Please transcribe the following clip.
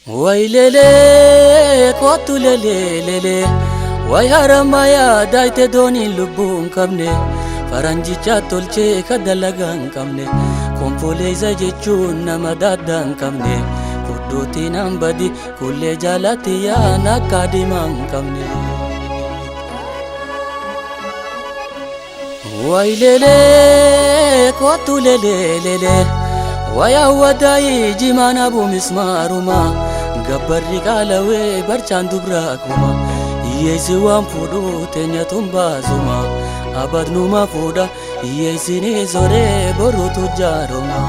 Way lele kootu lele way haramaya daayite dooni lubbuun qabne faranjicha tolchee ka dalagaan qabne kompoleeza jechuun nama daddaan qabne fudhootiin hambadi kullee jaalatti yaan akka diimaan qabne. Way lele kootu lele way awwadaayi jimaana buumismaaruma gabbarri qaalawee barchaan dubraa kuma hiyyeessi waan fuudhu teenya tumbaasuma abadnuma fuudha hiyyeessinii zoree boruutu jaaroma.